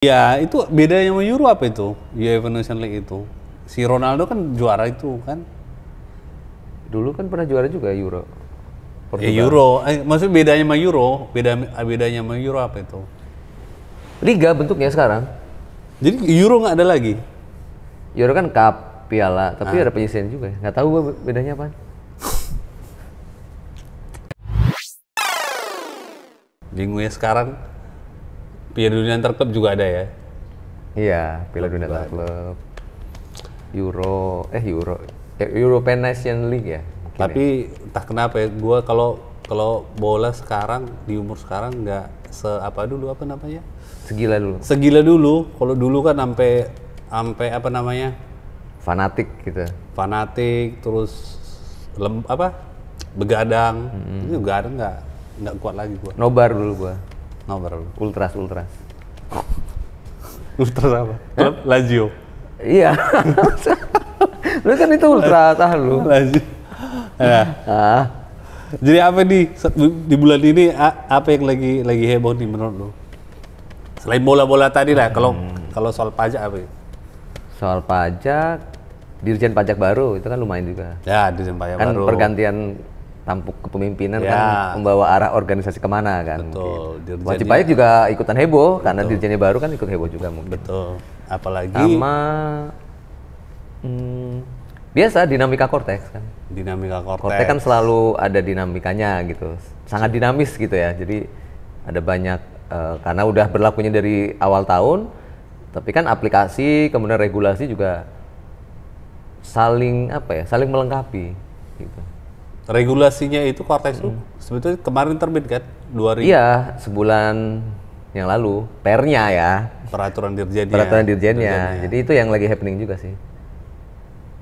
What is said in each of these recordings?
Ya, itu bedanya sama Euro apa itu? UEFA Nation League itu. Si Ronaldo kan juara itu kan. Dulu kan pernah juara juga Euro. Ya Euro, maksudnya bedanya sama Euro, bedanya sama Euro apa itu? Liga bentuknya sekarang. Jadi Euro nggak ada lagi? Euro kan cup, piala, tapi ada penyisian juga. Nggak tahu gue bedanya apa. Bingung ya sekarang. Piala Dunia Antar Klub juga ada ya? Iya, Piala Dunia Antar Klub. European Nation League ya. Tapi entah kenapa ya, gue kalau bola sekarang di umur sekarang nggak apa dulu apa namanya? Segila dulu. Segila dulu. Kalau dulu kan sampai apa namanya? Fanatik gitu. Fanatik, terus begadang. Ini begadang nggak kuat lagi gue. Nobar dulu gua. Nobar. Ultras. Ultras apa? Klub Lazio. Iya. Lu kan itu ultra lu. Lazio. Ya. Jadi apa nih di bulan ini apa yang lagi heboh nih menurut lu? Selain bola-bola tadi lah, kalau soal pajak apa ya? Soal pajak, Dirjen Pajak baru itu kan lumayan juga. Ya, Dirjen Pajak kan baru. pergantian tampuk kepemimpinan Ya. kan membawa arah organisasi kemana kan. Betul. Gitu. Wajib pajak juga ikutan heboh karena dirjennya baru kan ikut heboh juga mungkin. Betul. Apalagi sama biasa dinamika Cortex kan. dinamika Cortex kan selalu ada dinamikanya gitu, sangat dinamis gitu ya. Jadi ada banyak karena udah berlakunya dari awal tahun, tapi kan aplikasi kemudian regulasi juga saling melengkapi gitu. Regulasinya itu Cortex itu sebetulnya kemarin terbit kan 2000. Iya, sebulan yang lalu pernya ya. Peraturan dirjennya. Peraturan dirjennya. Jadi itu yang lagi happening juga sih.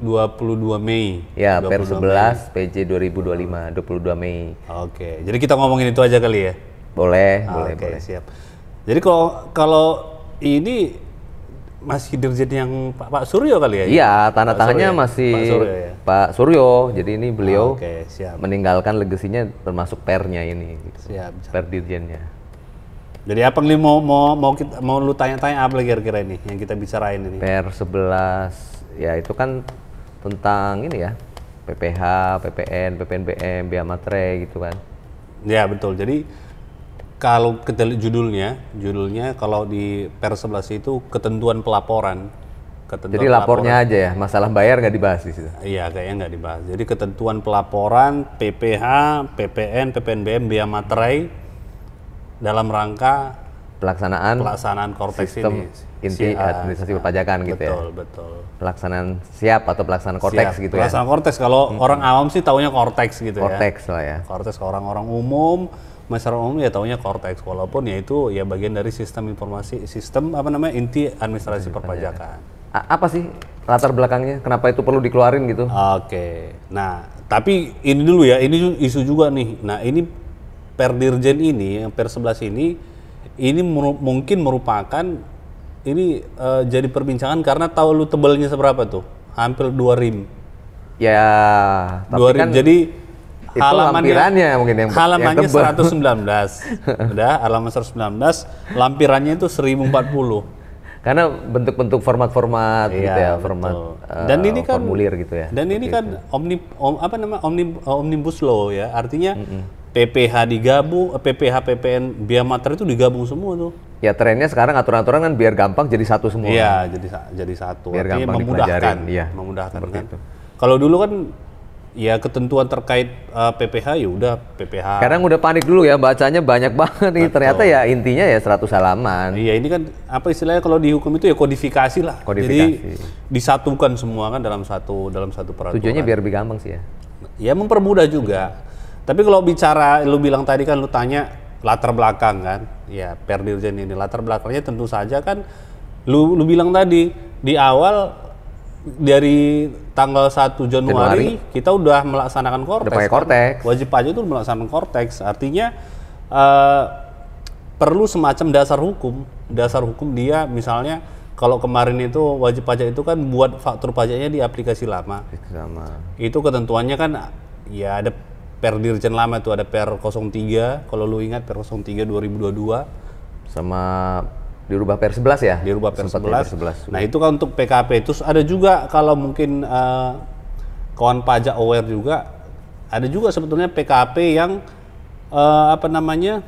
22 Mei. Ya, per 11 PJ 2025, 22 Mei. Oke. Jadi kita ngomongin itu aja kali ya. Boleh. Oke, siap. Jadi kalau ini masih dirjen yang Pak Suryo kali ya? Iya, tanda tangannya masih Pak Suryo ya? Pak Suryo. Jadi ini beliau siap. meninggalkan legasinya termasuk pernya ini. Gitu. Siap. Per dirjennya. Jadi apa nih mau lu tanya-tanya apa kira-kira ini yang kita bicarain ini? Per 11 ya itu kan tentang ini ya. PPH, PPN, PPNBM, biaya materai gitu kan. Ya, betul. Jadi kalau kita lihat judulnya kalau di Per 11 itu ketentuan pelaporan. Jadi lapornya aja ya, masalah bayar nggak dibahas di situ? Iya, kayaknya nggak dibahas. Jadi ketentuan pelaporan PPH, PPN, PPNBM, biaya materai dalam rangka pelaksanaan Cortex sistem ini. Inti administrasi perpajakan gitu ya? Betul. Pelaksanaan SIAP atau pelaksanaan Cortex gitu ya? Pelaksanaan Cortex, kalau orang awam sih taunya Cortex gitu Cortex lah ya. Cortex ke orang-orang umum, masyarakat umum ya taunya Cortex, walaupun ya itu ya bagian dari sistem inti administrasi perpajakan. Apa sih latar belakangnya? Kenapa itu perlu dikeluarin gitu? Oke, nah tapi ini dulu ya, ini isu juga nih. Nah ini per dirjen ini, yang per 11 ini mungkin merupakan ini jadi perbincangan karena tahu lu tebalnya seberapa tuh? Hampir 2 rim. Ya, tapi 2 rim. kan Jadi itu lampirannya mungkin yang halamannya tebal. 119. Udah, halaman 119, lampirannya itu 1040. Karena bentuk-bentuk format-format gitu ya, format dan ini kan formulir gitu ya. Dan ini kan omnibus law ya, artinya PPH digabung, PPH PPN biaya materai itu digabung semua tuh. Ya trennya sekarang aturan-aturan kan biar gampang jadi satu semua. Iya, jadi satu. Biar artinya gampang memudahkan, iya. memudahkan kan. Itu. Kalau dulu kan ya ketentuan terkait PPH ya udah PPH. Kadang udah panik dulu ya, bacanya banyak banget nih. Ternyata ya intinya ya 100 halaman. Iya, ini kan apa istilahnya kalau di hukum itu ya kodifikasi lah. Jadi disatukan semua kan dalam satu peraturan. Tujuannya biar lebih gampang sih ya. Ya mempermudah juga. Tapi kalau bicara, lu bilang tadi kan lu tanya latar belakang kan. Ya per dirjen ini latar belakangnya tentu saja kan lu bilang tadi di awal dari tanggal 1 Januari kita udah melaksanakan Cortex. Udah pakai Cortex. Wajib pajak itu melaksanakan Cortex. Artinya perlu semacam dasar hukum dia, misalnya kalau kemarin itu wajib pajak itu kan buat faktur pajaknya di aplikasi lama. Itu ketentuannya kan ya ada per dirjen lama itu, ada per 03 kalau lu ingat, per 03 2022 sama dirubah per 11 ya? Dirubah per Sempatnya 11. Nah, itu kan untuk PKP. Terus ada juga kalau mungkin kawan pajak aware juga, ada juga sebetulnya PKP yang apa namanya,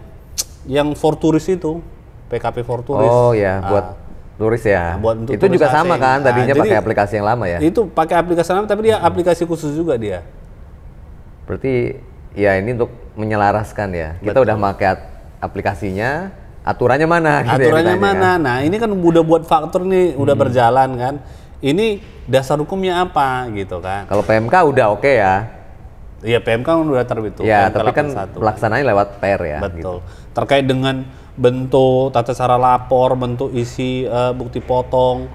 yang for turis itu, PKP for turis. Oh ya, buat turis ya. Buat untuk itu turis juga sama asing. kan, tadinya Jadi, pakai aplikasi yang lama ya? Itu pakai aplikasi lama, tapi dia aplikasi khusus juga dia. Berarti ya ini untuk menyelaraskan ya. Kita udah pakai aplikasinya, aturannya mana? Gitu Aturannya ya, mana? kan? Nah, ini kan udah buat faktur nih, udah berjalan kan. Ini dasar hukumnya apa gitu kan? Kalau PMK udah oke ya. Iya, PMK kan udah terbit tuh. Ya, PMK tapi kan 81. pelaksanaannya lewat PR ya. Betul. Gitu. Terkait dengan bentuk tata cara lapor, bentuk isi bukti potong,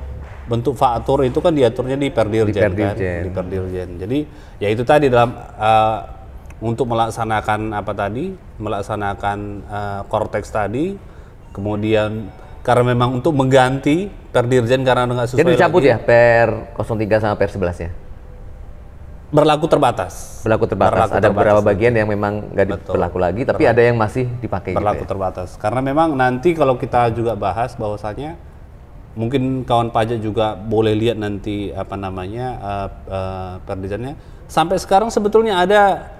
bentuk faktur itu kan diaturnya di Perdirjen kan, di Perdirjen. Jadi ya itu tadi dalam untuk melaksanakan apa tadi, melaksanakan Cortex tadi, kemudian karena memang untuk mengganti Perdirjen karena nggak sesuai. Jadi dicabut lagi, ya per 03 sama per 11 ya? Berlaku terbatas. Ada beberapa bagian yang memang nggak berlaku lagi, tapi ada yang masih dipakai. Berlaku gitu ya? terbatas. Karena memang nanti kalau kita juga bahas bahwasanya mungkin kawan pajak juga boleh lihat nanti apa namanya Perdirjennya. Sampai sekarang sebetulnya ada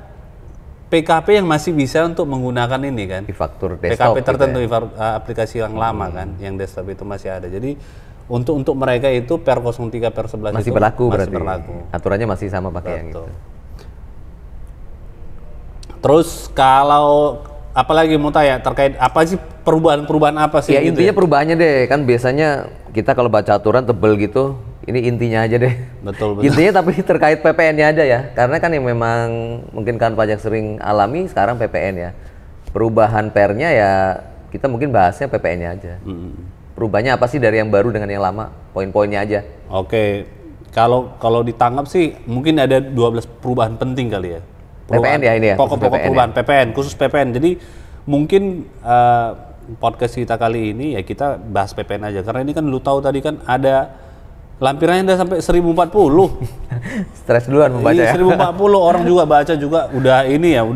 PKP yang masih bisa untuk menggunakan ini kan. E-faktur desktop. PKP tertentu gitu ya? aplikasi yang lama kan, yang desktop itu masih ada. Jadi untuk mereka itu per 03 per 11 masih itu berlaku masih berarti. berlaku. Aturannya masih sama pakai yang itu. Terus kalau apalagi mau tanya terkait apa sih perubahan apa sih? Ya gitu intinya perubahannya deh, kan biasanya kita kalau baca aturan tebel gitu, ini intinya aja deh. Betul. Intinya tapi terkait PPN-nya aja ya, karena kan yang memang mungkin kan pajak sering alami sekarang PPN ya. Perubahan pernya ya kita mungkin bahasnya PPN-nya aja. Perubahannya apa sih dari yang baru dengan yang lama? Poin-poinnya aja. Oke, kalau ditangkap sih mungkin ada 12 perubahan penting kali ya. PPN ya ini ya? Pokok-pokok perubahan PPN, khusus PPN. Jadi mungkin podcast kita kali ini ya kita bahas PPN aja. Karena ini kan lu tahu tadi kan ada lampirannya udah sampai 1040. Stres duluan membaca ya? 1040 orang juga baca juga udah ini ya,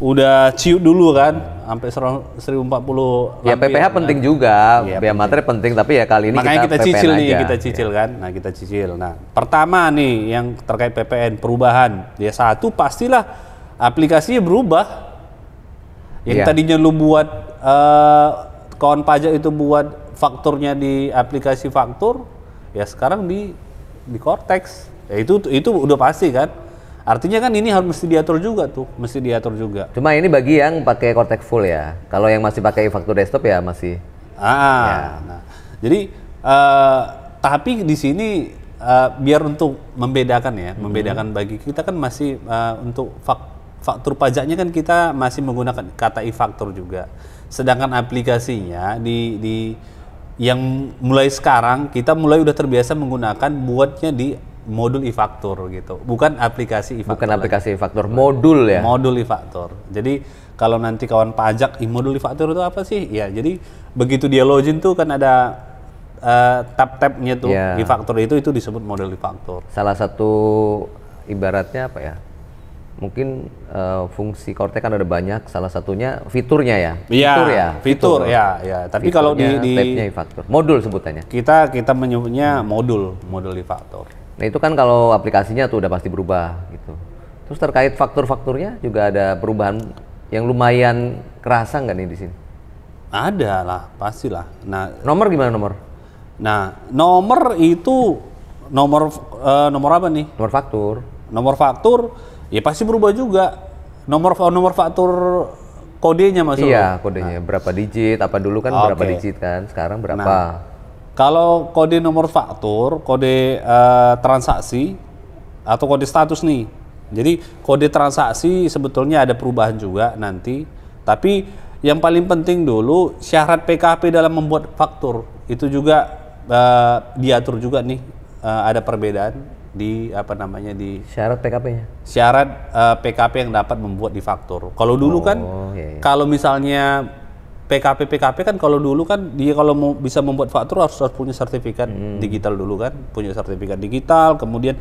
udah ciut dulu kan. Sampai 1040 ya PPH penting juga, biaya materi penting, tapi ya kali ini makanya kita cicil PPN nih, aja. kita cicil kan. Nah, kita cicil. Nah, pertama nih yang terkait PPN perubahan. Ya satu pastilah aplikasinya berubah. Yang tadinya lu buat kawan pajak itu buat fakturnya di aplikasi faktur, ya sekarang di Cortex. Ya itu udah pasti kan. Artinya kan ini harus mesti diatur juga tuh, mesti diatur juga. Cuma ini bagi yang pakai Cortex full ya. Kalau yang masih pakai e-faktur desktop ya masih. Nah, jadi tapi di sini biar untuk membedakan ya, membedakan bagi kita kan masih untuk faktur pajaknya kan kita masih menggunakan kata e-faktur juga. Sedangkan aplikasinya di yang mulai sekarang kita mulai udah terbiasa menggunakan buatnya di modul e-faktur gitu, bukan aplikasi e-faktur. Bukan aplikasi e-faktur, modul ya. Modul e-faktur. Jadi kalau nanti kawan pajak, modul e-faktur itu apa sih? Ya, jadi begitu dia login tuh kan ada tab-tabnya tuh e-faktur itu disebut modul e-faktur. Salah satu ibaratnya apa ya? Mungkin fungsi Cortex kan ada banyak, salah satunya fiturnya ya. Fitur ya. Tapi kalau di tabnya e-faktur, modul sebutannya. Kita menyebutnya modul e-faktur. Nah itu kan kalau aplikasinya tuh udah pasti berubah gitu. Terus terkait faktur-fakturnya juga ada perubahan yang lumayan kerasa nggak nih di sini? Ada lah, pastilah. Nah, nomor gimana nomor? Nah, nomor itu nomor apa nih? Nomor faktur. Nomor faktur ya pasti berubah juga. Nomor faktur kodenya maksudnya. Iya, kodenya berapa digit? Apa dulu kan berapa digit kan? Sekarang berapa? Nah, kalau kode nomor faktur, kode transaksi atau kode status nih. Jadi kode transaksi sebetulnya ada perubahan juga nanti. Tapi yang paling penting dulu syarat PKP dalam membuat faktur itu juga diatur juga nih. Ada perbedaan di di syarat PKP-nya. Syarat PKP yang dapat membuat di faktur. Kalau dulu kan kalau misalnya PKP kan kalau dulu kan dia kalau mau bisa membuat faktur harus punya sertifikat digital dulu kan, punya sertifikat digital, kemudian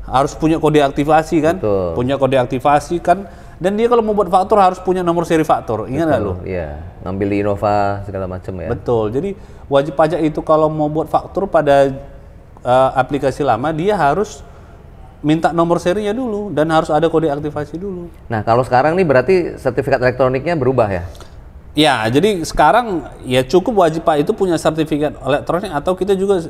harus punya kode aktivasi kan, punya kode aktivasi kan Dan dia kalau mau buat faktur harus punya nomor seri faktur. Ingat nggak lu? Iya, ngambil di Innova segala macam ya. Betul. Jadi wajib pajak itu kalau mau buat faktur pada aplikasi lama, dia harus minta nomor serinya dulu dan harus ada kode aktivasi dulu. Nah, kalau sekarang nih berarti sertifikat elektroniknya berubah ya? Ya, jadi sekarang ya cukup wajib Pak itu punya sertifikat elektronik atau kita juga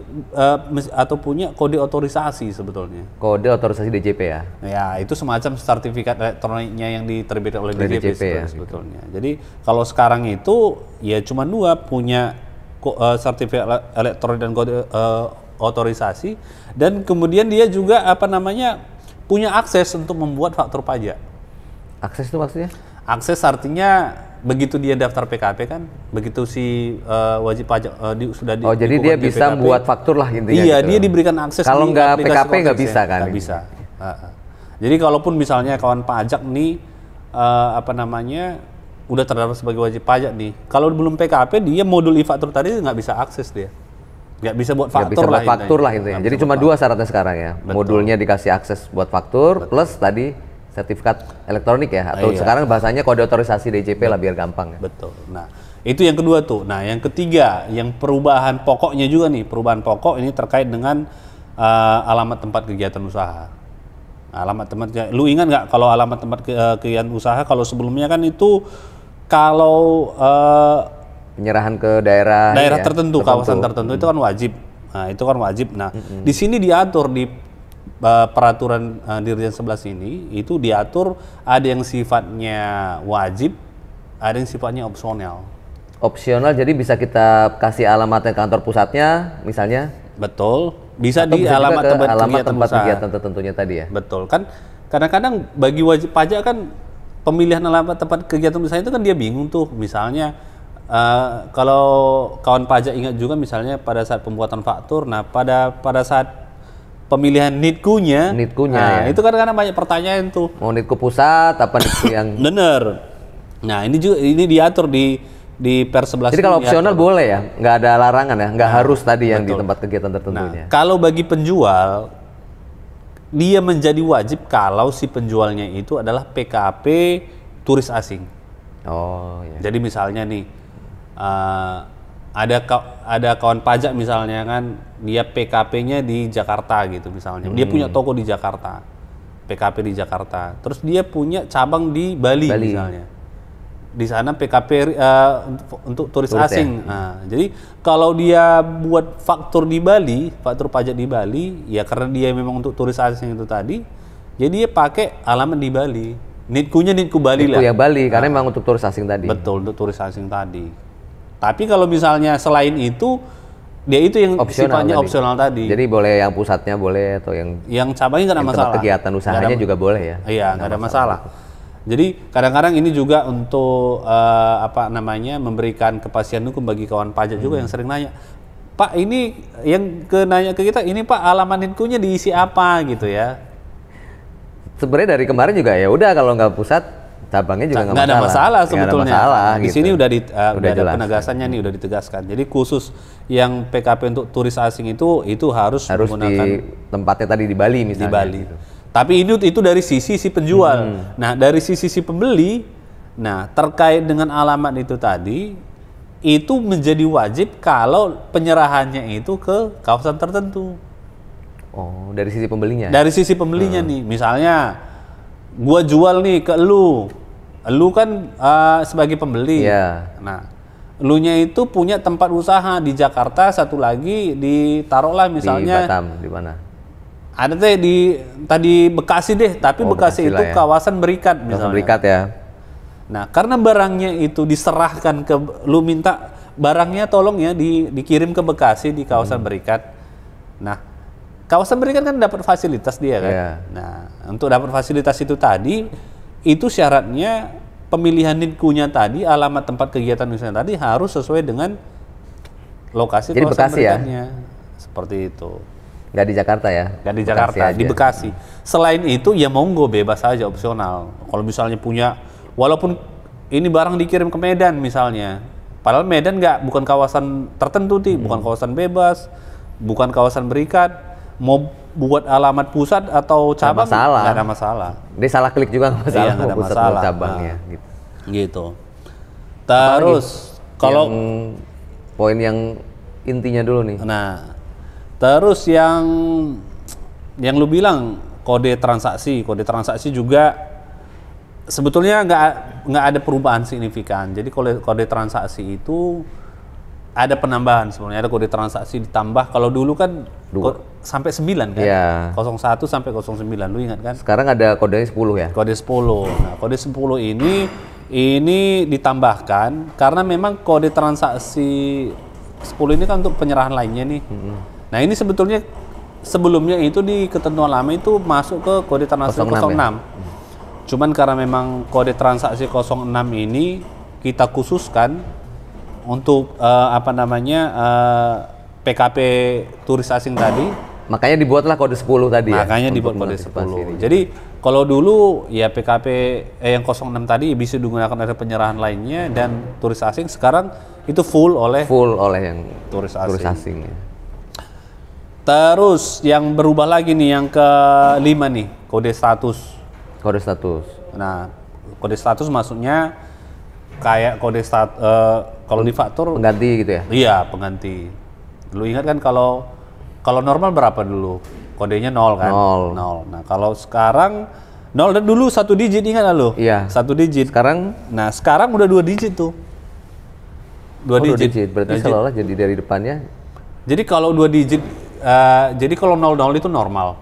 atau punya kode otorisasi sebetulnya. Kode otorisasi DJP ya? Ya, itu semacam sertifikat elektroniknya yang diterbitkan oleh DJP ya, sebetulnya. Gitu. Jadi kalau sekarang itu ya cuma dua, punya sertifikat elektronik dan kode otorisasi, dan kemudian dia juga punya akses untuk membuat faktur pajak. Akses itu maksudnya? Akses artinya begitu dia daftar PKP kan, begitu si wajib pajak sudah Oh, jadi dia bisa PKP, buat faktur lah intinya. Iya, gitu. dia diberikan akses. Kalau nggak PKP nggak bisa kan? Nggak bisa. Jadi kalaupun misalnya kawan pajak nih udah terdaftar sebagai wajib pajak nih, kalau belum PKP dia modul e-faktur tadi nggak bisa akses dia. Nggak bisa buat faktur lah. Faktur lah intinya. Jadi cuma dua syaratnya sekarang ya. Betul. Modulnya dikasih akses buat faktur, plus tadi sertifikat elektronik ya, atau sekarang bahasanya kode otorisasi DJP lah biar gampang ya. Betul. Nah, itu yang kedua tuh. Nah, yang ketiga, yang perubahan pokoknya juga nih, perubahan pokok ini terkait dengan alamat tempat kegiatan usaha. Alamat tempat, lu ingat nggak kalau alamat tempat kegiatan usaha, kalau sebelumnya kan itu kalau penyerahan ke daerah tertentu, kawasan tertentu itu kan wajib. Nah, itu kan wajib. Nah, di sini diatur di peraturan Dirjen 11 ini itu diatur ada yang sifatnya wajib, ada yang sifatnya opsional. Opsional jadi bisa kita kasih alamatnya kantor pusatnya misalnya. Betul. Bisa atau di bisa alamat tempat kegiatan tertentunya tadi ya. Betul kan. Kadang-kadang bagi wajib pajak kan pemilihan alamat tempat kegiatan usaha itu kan dia bingung tuh. Misalnya kalau kawan pajak ingat juga misalnya pada saat pembuatan faktur, nah pada saat pemilihan NITKU-nya ya. Itu kadang-kadang banyak pertanyaan tuh. Mau NITKU pusat apa NITKU yang bener. Nah, ini diatur di Per 11. Jadi kalau opsional boleh ya, nggak ada larangan ya, nggak harus tadi yang di tempat kegiatan tertentunya. Nah, kalau bagi penjual dia menjadi wajib kalau si penjualnya itu adalah PKP turis asing. Oh, iya. Jadi misalnya nih ada kawan pajak misalnya kan, dia PKP-nya di Jakarta gitu misalnya. Dia punya toko di Jakarta, PKP di Jakarta. Terus dia punya cabang di Bali. Misalnya. Di sana PKP untuk turis asing. Ya? Nah, jadi kalau dia buat faktur di Bali, faktur pajak di Bali, ya karena dia memang untuk turis asing itu tadi, jadi dia pakai alamat di Bali. NITKU-nya NITKU Bali lah. NITKU ya Bali, karena memang untuk turis asing tadi. Betul, untuk turis asing tadi. Tapi kalau misalnya selain itu, dia itu yang sifatnya opsional tadi. Jadi boleh yang pusatnya boleh atau yang cabangnya nggak ada masalah. Tempat kegiatan usahanya juga boleh ya. Iya, nggak ada masalah. Jadi kadang-kadang ini juga untuk memberikan kepastian hukum bagi kawan pajak juga yang sering nanya, Pak ini yang nanya ke kita, ini Pak alamat NITKU-nya diisi apa gitu ya? Sebenarnya dari kemarin juga ya udah kalau nggak pusat cabangnya juga nggak ada masalah sebetulnya. Ada masalah, di gitu. sini udah ada penegasannya nih, udah ditegaskan. Jadi khusus yang PKP untuk turis asing itu harus menggunakan di tempatnya tadi di Bali misalnya. Di Bali. Gitu. Tapi itu dari sisi si penjual. Nah, dari sisi si pembeli, nah terkait dengan alamat itu tadi, itu menjadi wajib kalau penyerahannya itu ke kawasan tertentu. Oh, dari sisi pembelinya? Dari sisi pembelinya nih, misalnya gua jual nih ke lu kan sebagai pembeli. Yeah. Nah, elunya itu punya tempat usaha di Jakarta, satu lagi taruhlah misalnya di Batam, di mana? Ada tadi Bekasi deh, tapi Bekasi itu ya. Kawasan berikat misalnya. Kawasan berikat ya. Nah, karena barangnya itu diserahkan lu minta barangnya tolong ya dikirim ke Bekasi di kawasan berikat. Nah, kawasan berikat kan dapat fasilitas dia kan. Yeah. Nah, untuk dapat fasilitas itu tadi, itu syaratnya pemilihan NITKU-nya tadi, alamat tempat kegiatan usaha tadi harus sesuai dengan lokasi kawasan Bekasi berikatnya. Ya? Seperti itu. Nggak di Jakarta ya? Nggak di Jakarta, di Bekasi. Selain itu ya monggo bebas aja, opsional. Kalau misalnya punya, walaupun ini barang dikirim ke Medan misalnya, padahal Medan bukan kawasan tertentu bukan kawasan bebas, bukan kawasan berikat, mau buat alamat pusat atau cabang masalah. nggak ada masalah. Dia salah klik juga nggak masalah, Iya, nggak ada mau pusat masalah. mau cabangnya. Gitu. Gitu. Terus kalau Yang poin yang intinya dulu nih. nah, terus yang lu bilang kode transaksi juga sebetulnya nggak ada perubahan signifikan. Jadi kode transaksi itu ada penambahan sebenarnya, ada kode transaksi ditambah. Kalau dulu kan sampai 9 kan? Iya. 01 sampai 09, lu ingat kan? Sekarang ada kodenya 10 ya? Kode 10. Nah, kode 10 ini ditambahkan karena memang kode transaksi 10 ini kan untuk penyerahan lainnya nih. Nah, ini sebetulnya sebelumnya itu di ketentuan lama itu masuk ke kode transaksi 06. Ya? Cuman karena memang kode transaksi 06 ini kita khususkan untuk PKP turis asing tadi. Makanya dibuatlah kode 10 tadi ya. Makanya dibuat kode 10. Jadi kalau dulu ya PKP yang 06 tadi bisa digunakan dari penyerahan lainnya dan turis asing, sekarang itu full oleh yang turis asing ya. Terus yang berubah lagi nih yang ke-5 nih, kode status. Kode status. Nah, kode status maksudnya kayak kode kalau di faktur Pengganti gitu ya? Iya, pengganti. Lu ingat kan kalau normal berapa dulu? Kodenya 0 kan? 0. Nah, kalau sekarang 0 dan dulu 1 digit, ingat nggak lu? Iya. 1 digit. Sekarang? Nah, sekarang udah 2 digit tuh. 2 digit. Berarti seolah jadi dari depannya. Jadi kalau 2 digit, jadi kalau 00 itu normal.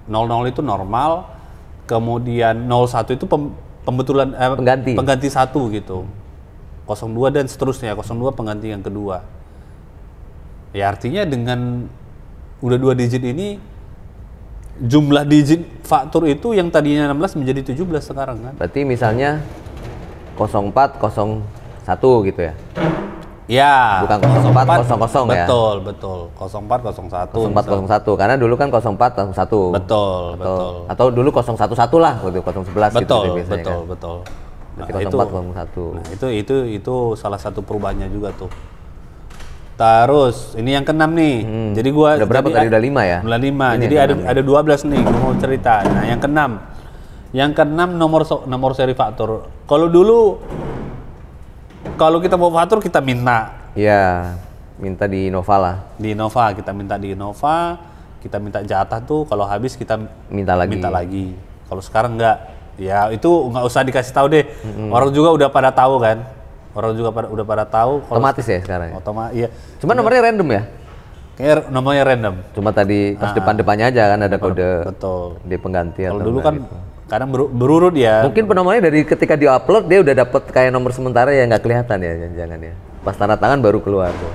00 itu normal, kemudian 01 itu pembetulan pengganti 1 gitu. 02 dan seterusnya, 02 pengganti yang kedua. Ya artinya dengan udah 2 digit ini, jumlah digit faktur itu yang tadinya 16 menjadi 17 sekarang kan. Berarti misalnya 0401 gitu ya? Ya. Bukan 0400 ya? Betul. 0401. 0401, karena dulu kan 0401. Betul. Atau dulu 011 lah, gitu, 011 gitu biasanya. Betul. Nah, Nah, 0401. Nah, itu salah satu perubahannya juga tuh. Terus ini yang ke-6 nih. Jadi gua udah berapa tadi? Udah 5 ya? Udah 5. Jadi ada 12 nih gua mau cerita. Nah, yang ke-6. Yang ke-6 nomor seri faktur. Kalau dulu kita mau faktur kita minta. Iya, minta di Innova lah. Di Innova, kita minta di Innova, kita minta jatah tuh kalau habis kita minta lagi. Kalau sekarang enggak. Ya itu nggak usah dikasih tahu deh. Orang juga udah pada tahu kan. Udah pada tahu. Otomatis ya sekarang ya? Iya. Cuma nomornya random ya? Kayaknya nomornya random. Cuma tadi pas depan-depannya aja kan ada kode. Betul. Di pengganti. Kalau dulu kan gitu. Kadang berurut ya. Mungkin penomornya dari ketika di-upload dia udah dapet kayak nomor sementara yang nggak kelihatan ya, jangan ya. Pas tanda tangan baru keluar tuh.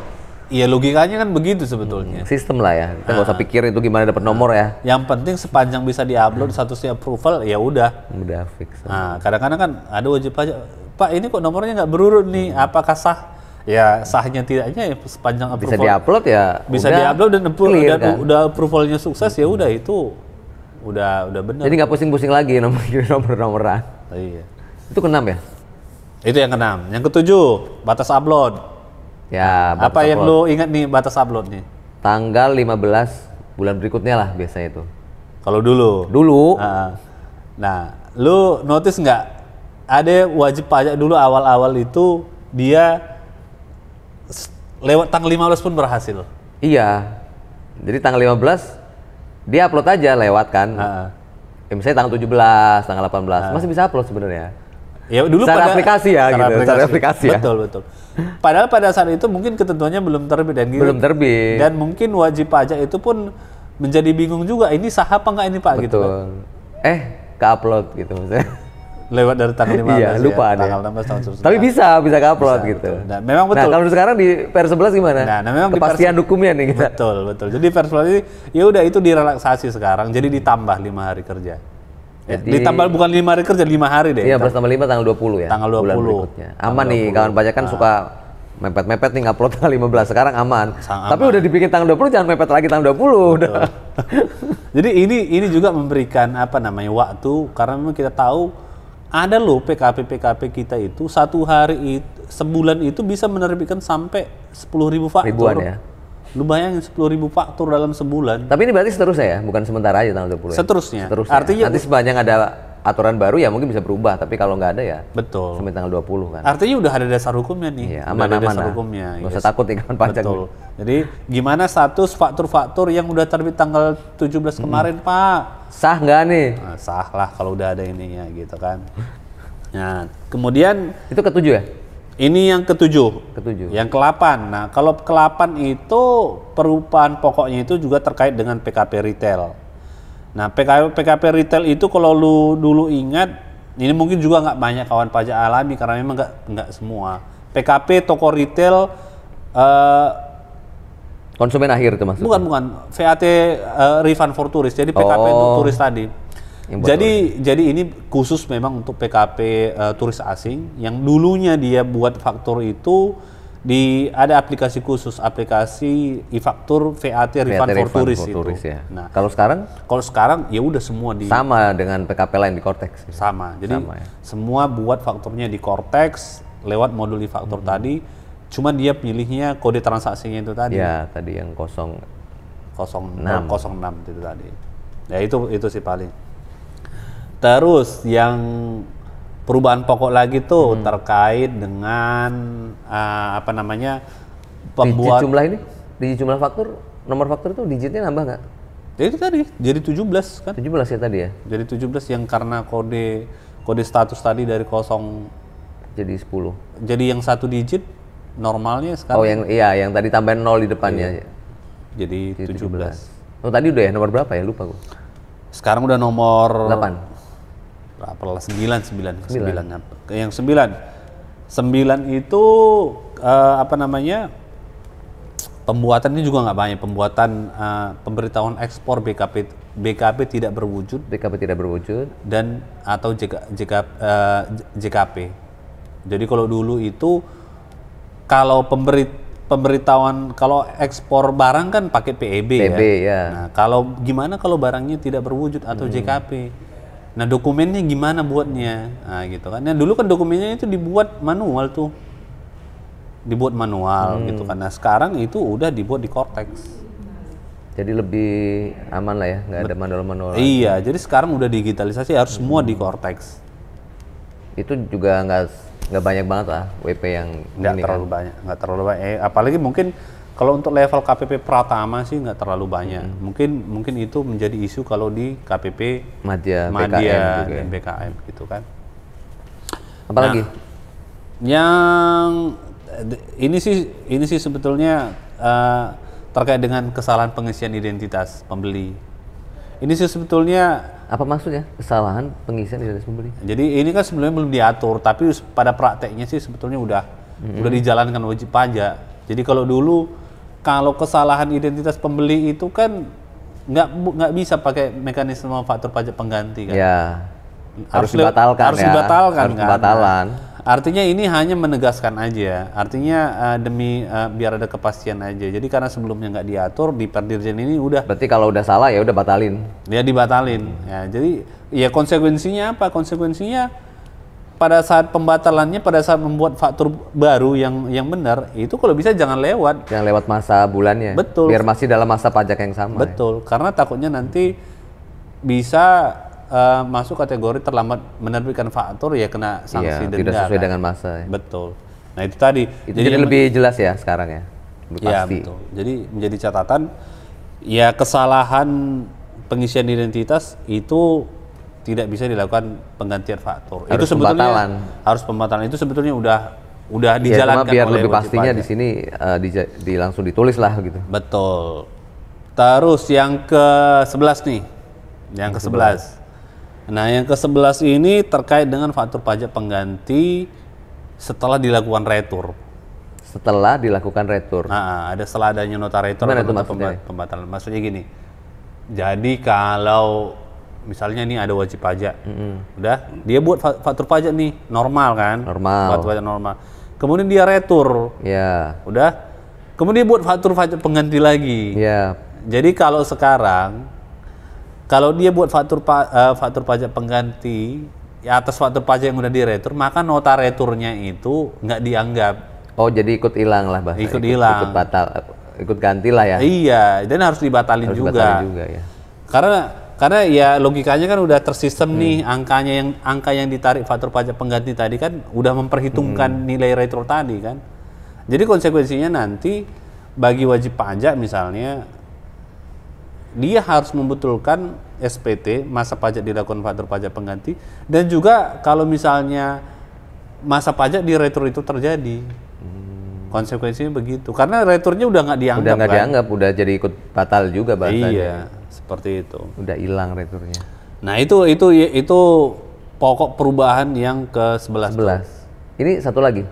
Iya, logikanya kan begitu sebetulnya. Sistem lah ya. Kita nggak usah pikir itu gimana dapat nomor ya. Yang penting sepanjang bisa di-upload statusnya approval ya udah. Udah fix. Nah, kadang-kadang kan ada wajib pajak. Pak, ini kok nomornya nggak berurut nih? Apakah sah? Ya sahnya tidaknya ya sepanjang approval. Bisa di-upload ya. Bisa di-upload dan clear, kan? udah approvalnya sukses ya udah itu. Udah benar. Jadi nggak pusing-pusing lagi nomor-nomoran. Iya. Itu ke-6 ya? Itu yang ke-6. Yang ke-7, batas upload. Ya, batas apa yang upload. lu ingat nih batas upload nih? Tanggal 15 bulan berikutnya lah biasanya itu. Kalau dulu? Nah, lu notice nggak? Ada wajib pajak dulu awal-awal itu dia lewat tanggal 15 pun berhasil. Iya. Jadi tanggal 15 dia upload aja lewat kan. Misalnya tanggal 17, tanggal 18 masih bisa upload sebenarnya. Ya dulu secara aplikasi ya gitu, secara aplikasi ya. Betul. Padahal pada saat itu mungkin ketentuannya belum terbit dan gitu. Belum terbit. Dan mungkin wajib pajak itu pun menjadi bingung juga, ini sah apa enggak ini Pak? Betul. Gitu kan. Ke-upload gitu maksudnya. Lewat dari tanggal 15 iya, lupa ya, tanggal 16 tahun seterusnya. Tapi bisa ke-upload gitu. Nah, memang betul. Nah, kalau sekarang di PR11 gimana? Nah, memang kepastian hukumnya nih kita. Betul. Jadi PR11 ini ya udah itu direlaksasi sekarang, jadi ditambah 5 hari kerja. Jadi, ditambah bukan 5 hari kerja, 5 hari deh. Iya, plus tambah 5 tanggal 20 ya. Tanggal 20. Bulan berikutnya. Aman nih, kawan pajak kan suka mepet-mepet nih ngupload tanggal 15, sekarang aman. Tapi udah dibikin tanggal 20 jangan mepet lagi tanggal 20 udah. Jadi ini juga memberikan waktu, karena memang kita tahu ada loh PKP kita itu satu hari sebulan itu bisa menerbitkan sampai 10.000 faktur. Ribuan ya. Lu bayangin 10.000 faktur dalam sebulan. Tapi ini berarti seterusnya ya, bukan sementara aja tanggal 20 ya? Seterusnya. Artinya nanti sepanjang ada aturan baru ya mungkin bisa berubah, tapi kalau nggak ada ya betul. Sampai tanggal 20 kan. Artinya udah ada dasar hukumnya nih. Iya, aman-aman. Dasar hukumnya. Nggak usah takut nih kawan pajak. Betul. Jadi gimana status faktur-faktur yang udah terbit tanggal 17 kemarin, Pak? Sah nggak nih? Nah, sah lah kalau udah ada ininya gitu kan. Nah, kemudian itu ketujuh ya? Ini yang ketujuh. Yang ke-8. Nah, kalau ke-8 itu perubahan pokoknya itu juga terkait dengan PKP retail. Nah, PKP retail itu kalau lu dulu ingat, ini mungkin juga nggak banyak kawan pajak alami karena memang nggak semua. PKP toko retail konsumen akhir itu maksudnya? Bukan. VAT refund for turis. Jadi PKP untuk turis tadi. Jadi ini khusus memang untuk PKP turis asing yang dulunya dia buat faktur itu ada aplikasi khusus, aplikasi e-faktur VAT refund for turis itu. Ya. Nah, kalau sekarang ya udah semua sama dengan PKP lain di Cortex. Sama. Jadi sama, ya? Semua buat fakturnya di Cortex lewat modul e-faktur tadi. Cuma dia pilihnya kode transaksinya itu tadi. Ya, tadi yang 06 itu tadi. Ya itu sih paling. Terus yang perubahan pokok lagi tuh terkait dengan pembuat jumlah ini, di jumlah faktur, nomor faktur itu digitnya nambah nggak? Ya itu tadi jadi 17 kan? 17 ya tadi ya. Jadi 17 yang karena kode status tadi dari 0 jadi 10. Jadi yang 1 digit normalnya sekarang. Oh yang tadi tambahin 0 di depannya. Iya. Jadi 17. Oh tadi udah ya nomor berapa ya lupa gua. Sekarang udah nomor 8. Berapa lah? 9. Yang 9 itu pembuatannya juga nggak banyak. Pembuatan pemberitahuan ekspor BKP tidak berwujud. Dan atau JKP. Jadi kalau dulu itu kalau pemberitahuan kalau ekspor barang kan pakai PEB ya. Ya. Nah, gimana kalau barangnya tidak berwujud atau JKP? Nah, dokumennya gimana buatnya? Nah, gitu kan. Nah, dulu kan dokumennya itu dibuat manual tuh. Gitu kan. Nah, sekarang itu udah dibuat di Cortex. Jadi lebih aman lah ya, nggak ada manual-manual. Iya, jadi sekarang udah digitalisasi harus semua di Cortex. Itu juga nggak banyak banget lah WP yang nggak terlalu banyak. Apalagi mungkin kalau untuk level KPP Pratama sih nggak terlalu banyak. Mungkin itu menjadi isu kalau di KPP Madya dan BKM gitu kan. Apalagi? Yang ini sih sebetulnya terkait dengan kesalahan pengisian identitas pembeli. Ini sih sebetulnya apa maksudnya kesalahan pengisian identitas pembeli? Jadi ini kan sebenarnya belum diatur, tapi pada prakteknya sih sebetulnya udah dijalankan wajib pajak. Jadi kalau kesalahan identitas pembeli itu kan nggak bisa pakai mekanisme faktur pajak pengganti kan? Ya, harus dibatalkan. Harus dibatalkan kan? Batalan. Artinya ini hanya menegaskan aja. Artinya demi biar ada kepastian aja. Jadi karena sebelumnya nggak diatur di Perdirjen ini udah. Berarti kalau udah salah ya udah batalin. Dia dibatalin. Ya, jadi ya konsekuensinya apa? Konsekuensinya pada saat pembatalannya, pada saat membuat faktur baru yang benar, itu kalau bisa jangan lewat. Jangan lewat masa bulannya. Betul. Biar masih dalam masa pajak yang sama. Betul. Karena takutnya nanti bisa masuk kategori terlambat menerbitkan faktur ya kena sanksi denda. Tidak sesuai dengan masa. Ya. Betul. Nah itu tadi. Jadi lebih jelas ya sekarang ya. Iya betul. Jadi menjadi catatan ya kesalahan pengisian identitas itu tidak bisa dilakukan penggantian faktur. Harus itu sebetulnya pembatalan. Harus pembatalan. Itu sebetulnya udah dijalankan biar oleh lebih pastinya di sini langsung ditulis lah gitu. Betul. Terus yang ke-11 nih. Yang ke-11. Nah, yang ke-11 ini terkait dengan faktur pajak pengganti setelah dilakukan retur. Setelah dilakukan retur. Nah, setelah adanya nota retur atau nota pembatalan. Maksudnya gini. Jadi kalau misalnya nih ada wajib pajak, udah dia buat faktur pajak nih normal kan? Normal. Faktur pajak normal. Kemudian dia retur. Ya. Udah. Kemudian buat faktur pajak pengganti lagi. Ya. Jadi kalau sekarang kalau dia buat faktur pajak pengganti ya atas faktur pajak yang udah diretur, maka nota returnya itu nggak dianggap. Oh, jadi ikut hilang lah bahasa. Ikut hilang. Ikut batal. ikut ganti lah ya. Iya, dan harus dibatalin Harus juga. dibatalin juga ya. Karena ya logikanya kan udah tersistem nih angka yang ditarik faktur pajak pengganti tadi kan udah memperhitungkan nilai retro tadi kan. Jadi konsekuensinya nanti bagi wajib pajak misalnya dia harus membetulkan SPT masa pajak dilakukan faktur pajak pengganti, dan juga kalau misalnya masa pajak di retro itu terjadi. Konsekuensinya begitu. Karena returnya udah nggak dianggap. Udah nggak dianggap, udah jadi ikut batal juga bahasanya. Iya, seperti itu. Udah hilang returnya. Nah, itu pokok perubahan yang ke-11. 11. Ini satu lagi.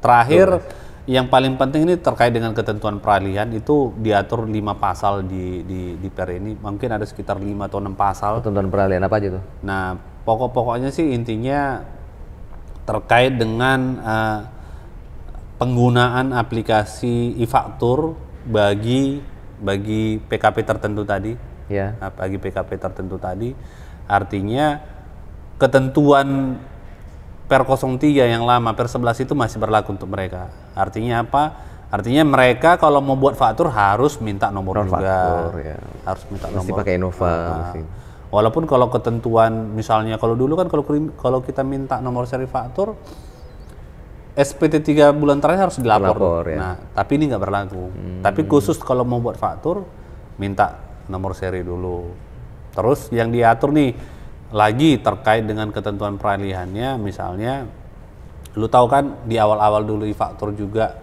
Terakhir yang paling penting ini terkait dengan ketentuan peralihan, itu diatur 5 pasal di per ini. Mungkin ada sekitar 5 atau 6 pasal. Ketentuan peralihan apa aja tuh? Nah, pokok-pokoknya sih intinya terkait dengan penggunaan aplikasi e-faktur bagi PKP tertentu tadi. Ya. Nah, bagi PKP tertentu tadi, artinya ketentuan per 03 yang lama, per 11 itu masih berlaku untuk mereka. Artinya apa? Artinya mereka kalau mau buat faktur harus minta nomor juga. Faktur, ya. Harus minta Mesti nomor. pakai Innova. Mesti. Walaupun kalau ketentuan misalnya kalau dulu kan kalau kita minta nomor seri faktur SPT 3 bulan terakhir harus dilapor. Ya. Nah, tapi ini nggak berlaku. Tapi khusus kalau mau buat faktur minta nomor seri dulu. Terus yang diatur nih lagi terkait dengan ketentuan peralihannya, misalnya lu tahu kan di awal-awal dulu e-faktur juga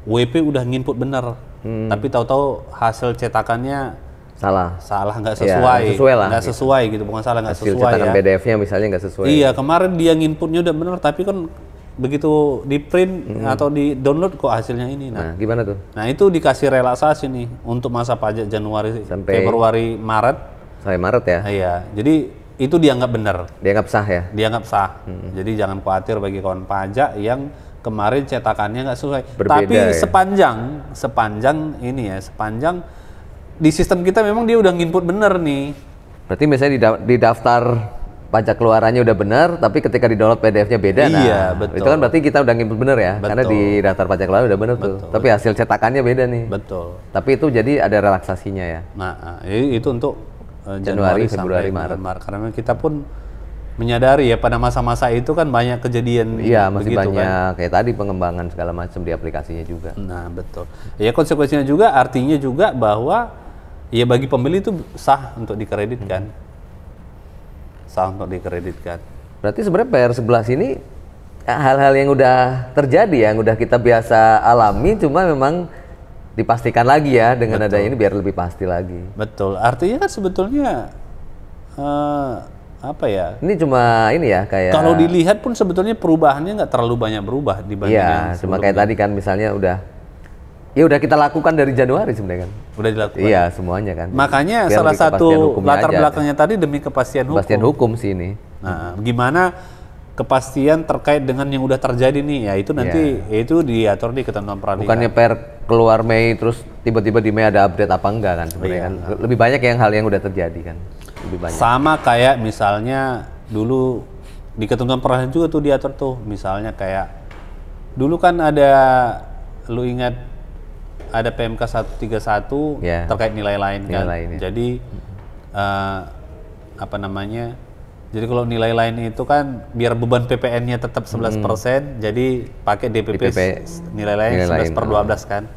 WP udah nginput bener, tapi tahu-tahu hasil cetakannya salah nggak sesuai, nggak sesuai gitu, bukan salah nggak sesuai cetakan ya. PDF-nya misalnya nggak sesuai. Iya, kemarin dia nginputnya udah bener, tapi kan begitu di print atau di download kok hasilnya ini. Nah, gimana tuh? Nah, itu dikasih relaksasi nih untuk masa pajak Januari, Februari, Maret. Sampai Maret ya? Iya, jadi itu dianggap benar. Dianggap sah ya? Dianggap sah. Jadi jangan khawatir bagi kawan pajak yang kemarin cetakannya nggak sesuai. Berbeda, tapi ya? sepanjang ini ya, sepanjang di sistem kita memang dia udah nginput bener nih. Berarti misalnya di daftar pajak keluarannya udah benar, tapi ketika di download PDF-nya beda. Iya, nah, betul. itu kan berarti kita udah nginput bener ya, Betul. karena di daftar pajak keluaran udah bener tuh. Tapi hasil cetakannya beda nih. Betul. Tapi itu jadi ada relaksasinya ya. Nah, itu untuk Januari, sampai Februari, Maret. Karena kita pun menyadari ya pada masa-masa itu kan banyak kejadian. Iya, masih begitu, banyak kan? kayak tadi pengembangan segala macam di aplikasinya juga. Nah, betul. Ya konsekuensinya juga artinya juga bahwa ya bagi pembeli itu sah untuk dikreditkan. Sah untuk dikreditkan. Berarti sebenarnya PR11 ini hal-hal yang udah terjadi, yang udah kita biasa alami, cuma memang dipastikan lagi ya dengan ada ini biar lebih pasti lagi. Betul. Artinya kan sebetulnya apa ya? Ini cuma ini ya kayak. Kalau dilihat pun sebetulnya perubahannya nggak terlalu banyak berubah dibanding yang Iya, cuma kayak tadi kan misalnya udah kita lakukan dari Januari sebenarnya kan. Udah dilakukan. Iya, semuanya kan. Makanya biar salah satu latar aja. belakangnya tadi demi kepastian hukum. Kepastian hukum sih ini. Nah, gimana kepastian terkait dengan yang udah terjadi nih? Ya itu nanti itu diatur di ketentuan peralihan. Bukannya per keluar Mei terus tiba-tiba di Mei ada update apa enggak kan sebenarnya kan. Lebih banyak hal yang udah terjadi kan. Lebih banyak. Sama kayak misalnya dulu di ketentuan peralihan juga tuh diatur tuh, misalnya kayak dulu kan ada, lu ingat ada PMK 131 terkait nilai lain kan. Jadi jadi kalau nilai lain itu kan biar beban PPN-nya tetap 11%, jadi pakai DPP nilai lain 11/12 kan.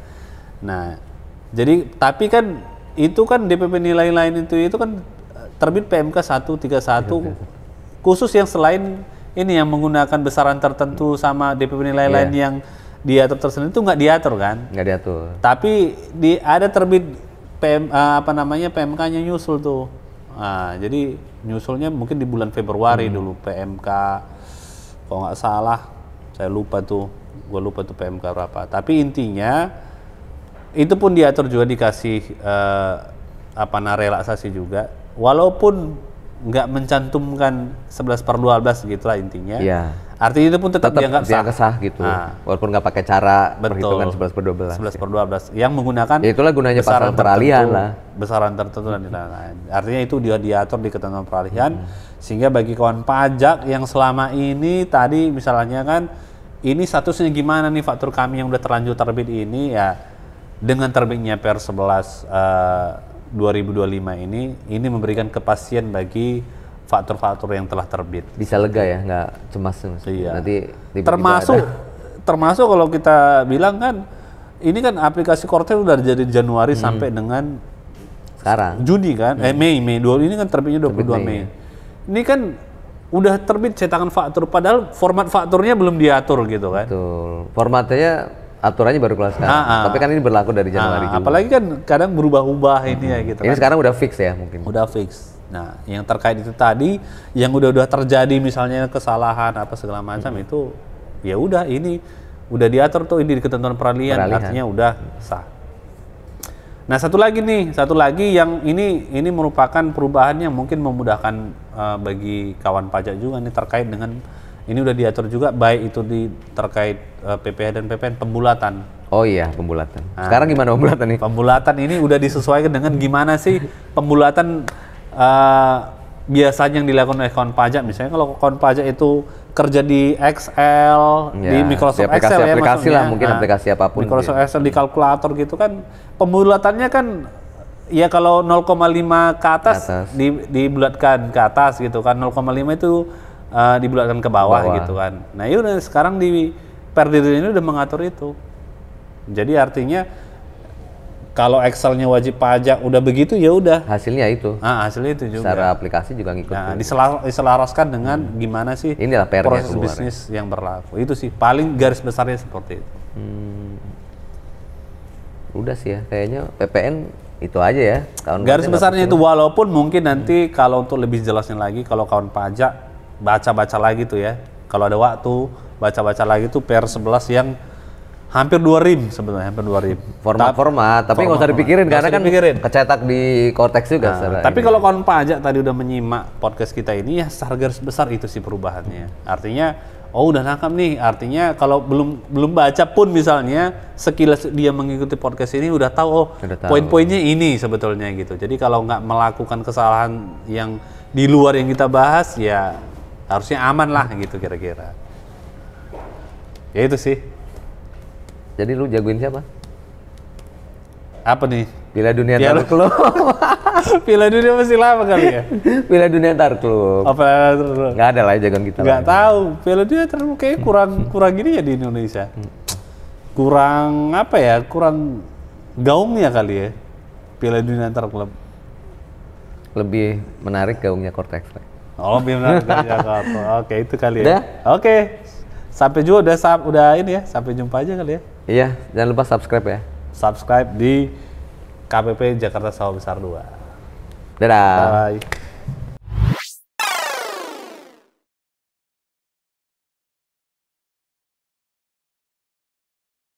Nah, jadi tapi kan itu kan DPP nilai lain itu kan terbit PMK 131 khusus yang selain ini yang menggunakan besaran tertentu sama DPP nilai lain yang diatur tersendiri itu nggak diatur kan? Nggak diatur. Tapi ada terbit PMK-nya nyusul tuh. Nah, jadi nyusulnya mungkin di bulan Februari dulu PMK, kalau nggak salah, gue lupa tuh PMK berapa. Tapi intinya itu pun diatur juga, dikasih relaksasi juga, walaupun nggak mencantumkan 11/12 gitulah intinya. Iya. Artinya itu pun tetap dianggap sah gitu. Walaupun nggak pakai cara perhitungan 11/12. 11/12 yang menggunakan ya itulah gunanya pasal peralihan lah. Besaran tertentu dan lain-lain. Artinya itu dia diatur di ketentuan peralihan sehingga bagi kawan pajak yang selama ini tadi misalnya kan ini statusnya gimana nih faktur kami yang udah terlanjur terbit ini ya, dengan terbitnya Per 11 2025 ini memberikan kepastian bagi faktur-faktur yang telah terbit. Bisa lega ya, nggak cemas. Iya. Nanti tiba-tiba termasuk kalau kita bilang kan, ini kan aplikasi Kortex udah jadi Januari sampai dengan sekarang Juni kan, Mei ini kan terbitnya 22 Mei. Ya. Ini kan udah terbit cetakan faktur, padahal format fakturnya belum diatur gitu kan. Betul. Formatnya aturannya baru keluar sekarang. Tapi kan ini berlaku dari Januari juga. Apalagi kan kadang berubah-ubah ini ya gitu. Ini kan. sekarang udah fix ya mungkin. Udah fix. Nah, yang terkait itu tadi, yang udah terjadi misalnya kesalahan apa segala macam itu, ya udah ini udah diatur tuh ini di ketentuan peralihan, artinya udah sah. Nah, satu lagi yang ini merupakan perubahan yang mungkin memudahkan bagi kawan pajak juga nih, terkait dengan ini udah diatur juga baik itu terkait PPh dan PPN pembulatan. Oh iya, pembulatan. Sekarang gimana pembulatan nih? Pembulatan ini udah disesuaikan dengan gimana sih pembulatan biasanya yang dilakukan oleh kawan pajak. Misalnya kalau kawan pajak itu kerja di Excel, di Microsoft di aplikasi, Excel ya aplikasi maksudnya. lah, mungkin aplikasi apapun. Microsoft Excel di kalkulator gitu kan, pembulatannya kan ya kalau 0,5 ke atas, dibulatkan ke atas gitu kan, 0,5 itu dibulatkan ke bawah gitu kan. Nah itu sekarang di Perdir ini udah mengatur itu. Jadi artinya kalau Excelnya wajib pajak udah begitu ya udah hasilnya itu. Hasilnya itu juga. Secara aplikasi juga ngikut. Nah, diselaraskan dengan gimana sih proses bisnis yang berlaku. Itu sih paling garis besarnya seperti itu. Udah sih ya, kayaknya PPN itu aja ya. Garis besarnya itu, walaupun mungkin nanti kalau untuk lebih jelasnya lagi, kalau kawan pajak baca-baca lagi tuh ya. Kalau ada waktu baca-baca lagi tuh PR 11 yang hampir 2 RIM sebenarnya, hampir 2 RIM. Format, tapi nggak usah dipikirin karena kan kecetak di Kortex juga. Tapi kalau kawan pajak tadi udah menyimak podcast kita ini ya, secara garis besar itu sih perubahannya. Artinya, udah nangkap nih. Artinya kalau belum baca pun misalnya, sekilas dia mengikuti podcast ini udah tahu poin-poinnya ini sebetulnya gitu. Jadi kalau nggak melakukan kesalahan yang di luar yang kita bahas ya harusnya aman lah gitu kira-kira. Ya itu sih. Jadi lu jagoin siapa? Apa nih? Piala Dunia Antar Klub. Piala Dunia masih lama kali ya? Piala Dunia Antar Klub. Nggak ada lah jagoan kita. Nggak tahu. Piala Dunia Antar Klub kayaknya kurang gini ya di Indonesia. Kurang apa ya? Kurang gaungnya kali ya. Piala Dunia Antar Klub. Lebih menarik gaungnya Kortex. Lebih menarik gaungnya Kortex. Oke, itu kali ya. Oke. Sampai juga udah ini ya, sampai jumpa aja kali ya. Iya, jangan lupa subscribe ya. Subscribe di KPP Jakarta Sawah Besar 2. Dadah. Bye.